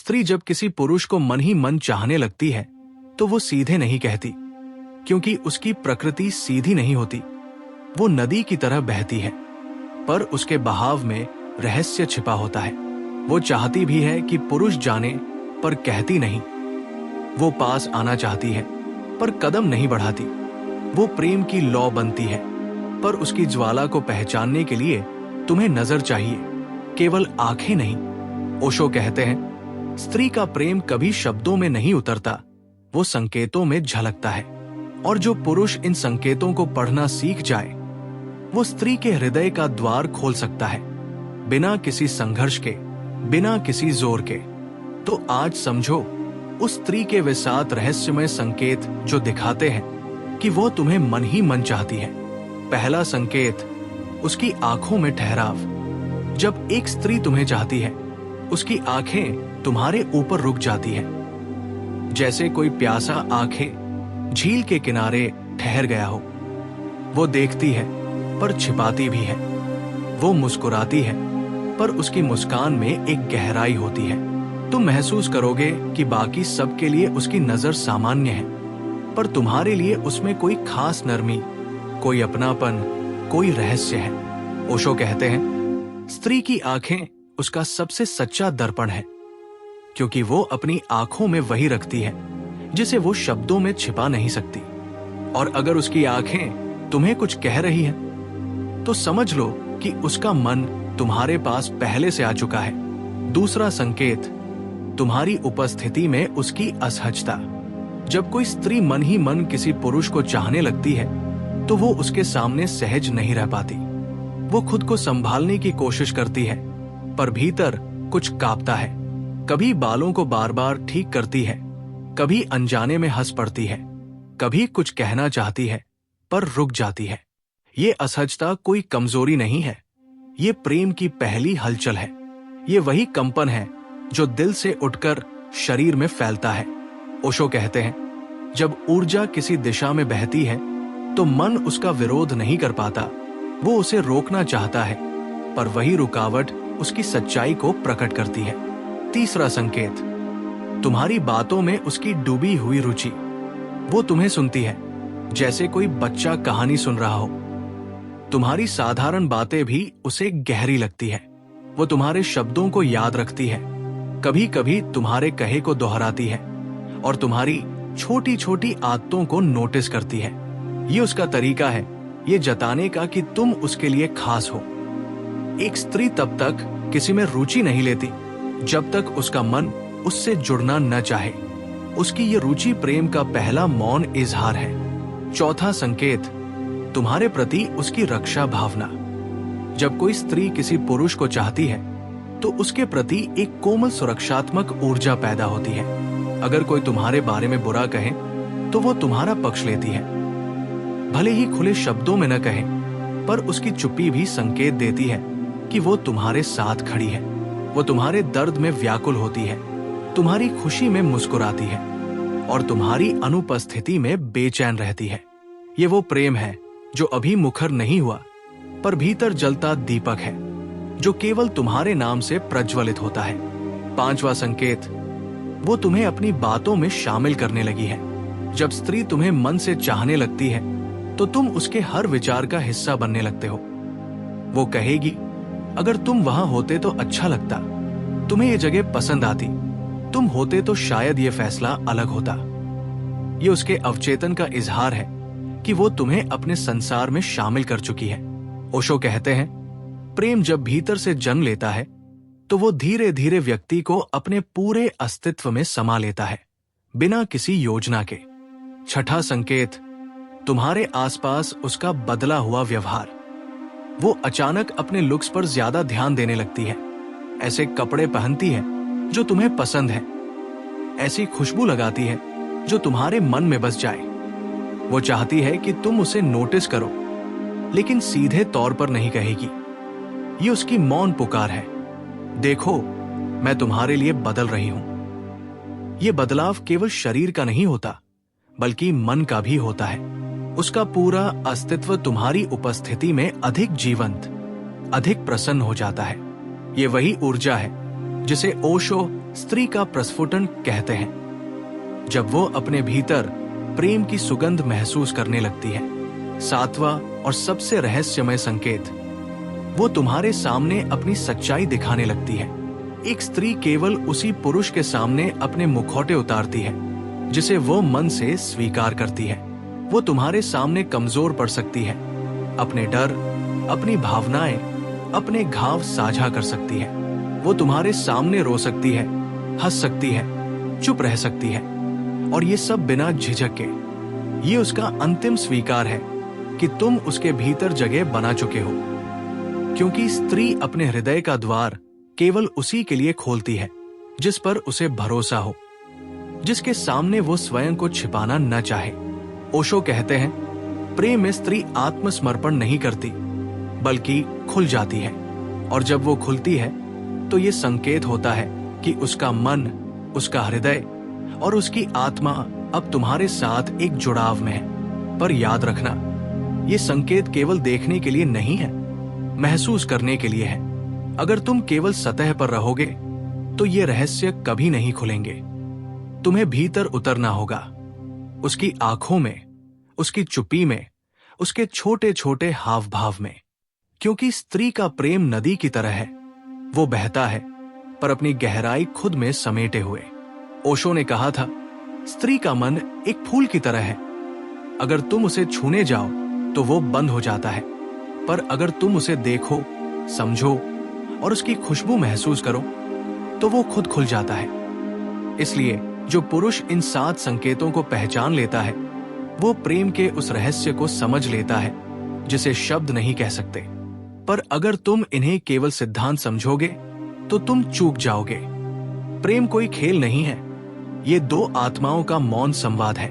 स्त्री जब किसी पुरुष को मन ही मन चाहने लगती है तो वो सीधे नहीं कहती, क्योंकि उसकी प्रकृति सीधी नहीं होती। वो नदी की तरह बहती है, पर उसके बहाव में रहस्य छिपा होता है। वो चाहती भी है कि पुरुष जाने, पर कहती नहीं। वो पास आना चाहती है, पर कदम नहीं बढ़ाती। वो प्रेम की लौ बनती है, पर उसकी ज्वाला को पहचानने के लिए तुम्हें नजर चाहिए, केवल आंखें नहीं। ओशो कहते हैं, स्त्री का प्रेम कभी शब्दों में नहीं उतरता, वो संकेतों में झलकता है। और जो पुरुष इन संकेतों को पढ़ना सीख जाए, वो स्त्री के हृदय का द्वार खोल सकता है, बिना किसी संघर्ष के, बिना किसी जोर के। तो आज समझो, उस स्त्री के वे 7 रहस्यमय संकेत जो दिखाते हैं कि वो तुम्हें मन ही मन चाहती है। पहला संकेत, उसकी आंखों में ठहराव। जब एक स्त्री तुम्हें चाहती है, उसकी आंखें तुम्हारे ऊपर रुक जाती है, जैसे कोई प्यासा आंखें झील के किनारे ठहर गया हो। वो देखती है पर छिपाती भी है। वो मुस्कुराती है, पर उसकी मुस्कान में एक गहराई होती है। तुम महसूस करोगे कि बाकी सबके लिए उसकी नजर सामान्य है, पर तुम्हारे लिए उसमें कोई खास नरमी, कोई अपनापन, कोई रहस्य है। ओशो कहते हैं, स्त्री की आंखें उसका सबसे सच्चा दर्पण है, क्योंकि वो अपनी आंखों में वही रखती है जिसे वो शब्दों में छिपा नहीं सकती। और अगर उसकी आंखें तुम्हें कुछ कह रही हैं, तो समझ लो कि उसका मन तुम्हारे पास पहले से आ चुका है। दूसरा संकेत, तुम्हारी उपस्थिति में उसकी असहजता। जब कोई स्त्री मन ही मन किसी पुरुष को चाहने लगती है, तो वो उसके सामने सहज नहीं रह पाती। वो खुद को संभालने की कोशिश करती है, पर भीतर कुछ कांपता है। कभी बालों को बार बार ठीक करती है, कभी अनजाने में हंस पड़ती है, कभी कुछ कहना चाहती है पर रुक जाती है। ये असहजता कोई कमजोरी नहीं है, ये प्रेम की पहली हलचल है। ये वही कंपन है जो दिल से उठकर शरीर में फैलता है। ओशो कहते हैं, जब ऊर्जा किसी दिशा में बहती है तो मन उसका विरोध नहीं कर पाता, वो उसे रोकना चाहता है, पर वही रुकावट उसकी सच्चाई को प्रकट करती है। तीसरा संकेत, तुम्हारी बातों में उसकी डूबी हुई रुचि। वो तुम्हें सुनती है जैसे कोई बच्चा कहानी सुन रहा हो। तुम्हारी साधारण बातें भी उसे गहरी लगती है। वो तुम्हारे शब्दों को याद रखती है, कभी कभी तुम्हारे कहे को दोहराती है, और तुम्हारी छोटी छोटी आदतों को नोटिस करती है। ये उसका तरीका है ये जताने का कि तुम उसके लिए खास हो। एक स्त्री तब तक किसी में रुचि नहीं लेती जब तक उसका मन उससे जुड़ना न चाहे। उसकी ये रुचि प्रेम का पहला मौन इजहार है। चौथा संकेत, तुम्हारे प्रति उसकी रक्षा भावना। जब कोई स्त्री किसी पुरुष को चाहती है, तो उसके प्रति एक कोमल सुरक्षात्मक ऊर्जा पैदा होती है। अगर कोई तुम्हारे बारे में बुरा कहे, तो वो तुम्हारा पक्ष लेती है। भले ही खुले शब्दों में न कहे, पर उसकी चुप्पी भी संकेत देती है कि वो तुम्हारे साथ खड़ी है। वो तुम्हारे दर्द में व्याकुल होती है, तुम्हारी खुशी में मुस्कुराती है, और तुम्हारी अनुपस्थिति में बेचैन रहती है। ये वो प्रेम है जो अभी मुखर नहीं हुआ, पर भीतर जलता दीपक है, जो केवल तुम्हारे नाम से प्रज्वलित होता है। पांचवा संकेत, वो तुम्हें अपनी बातों में शामिल करने लगी है। जब स्त्री तुम्हें मन से चाहने लगती है, तो तुम उसके हर विचार का हिस्सा बनने लगते हो। वो कहेगी, अगर तुम वहां होते तो अच्छा लगता, तुम्हें ये जगह पसंद आती, तुम होते तो शायद ये फैसला अलग होता। ये उसके अवचेतन का इजहार है कि वो तुम्हें अपने संसार में शामिल कर चुकी है। ओशो कहते हैं, प्रेम जब भीतर से जन्म लेता है, तो वो धीरे धीरे व्यक्ति को अपने पूरे अस्तित्व में समा लेता है, बिना किसी योजना के। छठा संकेत, तुम्हारे आसपास उसका बदला हुआ व्यवहार। वो अचानक अपने लुक्स पर ज्यादा ध्यान देने लगती है। ऐसे कपड़े पहनती है जो तुम्हें पसंद है, ऐसी खुशबू लगाती है जो तुम्हारे मन में बस जाए। वो चाहती है कि तुम उसे नोटिस करो, लेकिन सीधे तौर पर नहीं कहेगी। ये उसकी मौन पुकार है, देखो मैं तुम्हारे लिए बदल रही हूं। ये बदलाव केवल शरीर का नहीं होता, बल्कि मन का भी होता है। उसका पूरा अस्तित्व तुम्हारी उपस्थिति में अधिक जीवंत, अधिक प्रसन्न हो जाता है। ये वही ऊर्जा है जिसे ओशो स्त्री का प्रस्फुटन कहते हैं। जब वो अपने भीतर प्रेम की सुगंध महसूस करने लगती है। 7वां और सबसे रहस्यमय संकेत, वो तुम्हारे सामने अपनी सच्चाई दिखाने लगती है। एक स्त्री केवल उसी पुरुष के सामने अपने मुखौटे उतारती है जिसे वो मन से स्वीकार करती है। वो तुम्हारे सामने कमजोर पड़ सकती है, अपने डर, अपनी भावनाएं, अपने घाव साझा कर सकती है। वो तुम्हारे सामने रो सकती है, हंस सकती है, चुप रह सकती है, और ये सब बिना झिझक के। ये उसका अंतिम स्वीकार है कि तुम उसके भीतर जगह बना चुके हो, क्योंकि स्त्री अपने हृदय का द्वार केवल उसी के लिए खोलती है जिस पर उसे भरोसा हो, जिसके सामने वो स्वयं को छिपाना न चाहे। ओशो कहते हैं, प्रेम में स्त्री आत्मसमर्पण नहीं करती बल्कि खुल जाती है, और जब वो खुलती है तो ये संकेत होता है कि उसका मन, उसका हृदय और उसकी आत्मा अब तुम्हारे साथ एक जुड़ाव में है। पर याद रखना, ये संकेत केवल देखने के लिए नहीं है, महसूस करने के लिए है। अगर तुम केवल सतह पर रहोगे तो ये रहस्य कभी नहीं खुलेंगे। तुम्हें भीतर उतरना होगा, उसकी आंखों में, उसकी चुप्पी में, उसके छोटे छोटे हाव भाव में। क्योंकि स्त्री का प्रेम नदी की तरह है, वो बहता है पर अपनी गहराई खुद में समेटे हुए। ओशो ने कहा था, स्त्री का मन एक फूल की तरह है, अगर तुम उसे छूने जाओ तो वो बंद हो जाता है, पर अगर तुम उसे देखो, समझो और उसकी खुशबू महसूस करो तो वो खुद खुल जाता है। इसलिए जो पुरुष इन 7 संकेतों को पहचान लेता है, वो प्रेम के उस रहस्य को समझ लेता है जिसे शब्द नहीं कह सकते। पर अगर तुम इन्हें केवल सिद्धांत समझोगे तो तुम चूक जाओगे। प्रेम कोई खेल नहीं है, ये 2 आत्माओं का मौन संवाद है।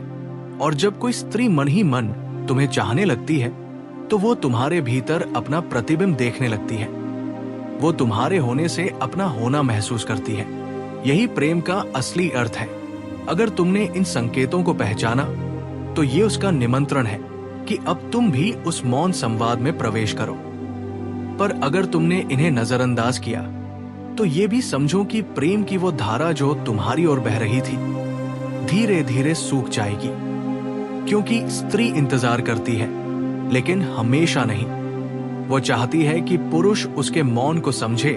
और जब कोई स्त्री मन ही मन तुम्हें चाहने लगती है तो वो तुम्हारे भीतर अपना प्रतिबिंब देखने लगती है। वो तुम्हारे होने से अपना होना महसूस करती है। यही प्रेम का असली अर्थ है। अगर तुमने इन संकेतों को पहचाना तो ये उसका निमंत्रण है कि अब तुम भी उस मौन संवाद में प्रवेश करो। पर अगर तुमने इन्हें नजरअंदाज किया तो ये भी समझो कि प्रेम की वो धारा जो तुम्हारी ओर बह रही थी, धीरे धीरे सूख जाएगी। क्योंकि स्त्री इंतजार करती है, लेकिन हमेशा नहीं। वो चाहती है कि पुरुष उसके मौन को समझे,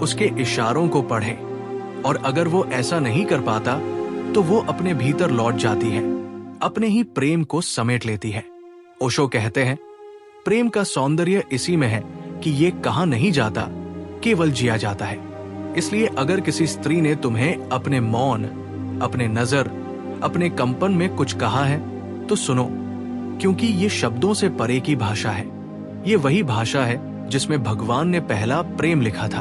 उसके इशारों को पढ़े, और अगर वो ऐसा नहीं कर पाता तो वो अपने भीतर लौट जाती है, अपने ही प्रेम को समेट लेती है। ओशो कहते हैं, प्रेम का सौंदर्य इसी में है कि ये कहा नहीं जाता, केवल जिया जाता है। इसलिए अगर किसी स्त्री ने तुम्हें अपने मौन, अपने नजर, अपने कंपन में कुछ कहा है तो सुनो, क्योंकि ये शब्दों से परे की भाषा है। ये वही भाषा है जिसमें भगवान ने पहला प्रेम लिखा था।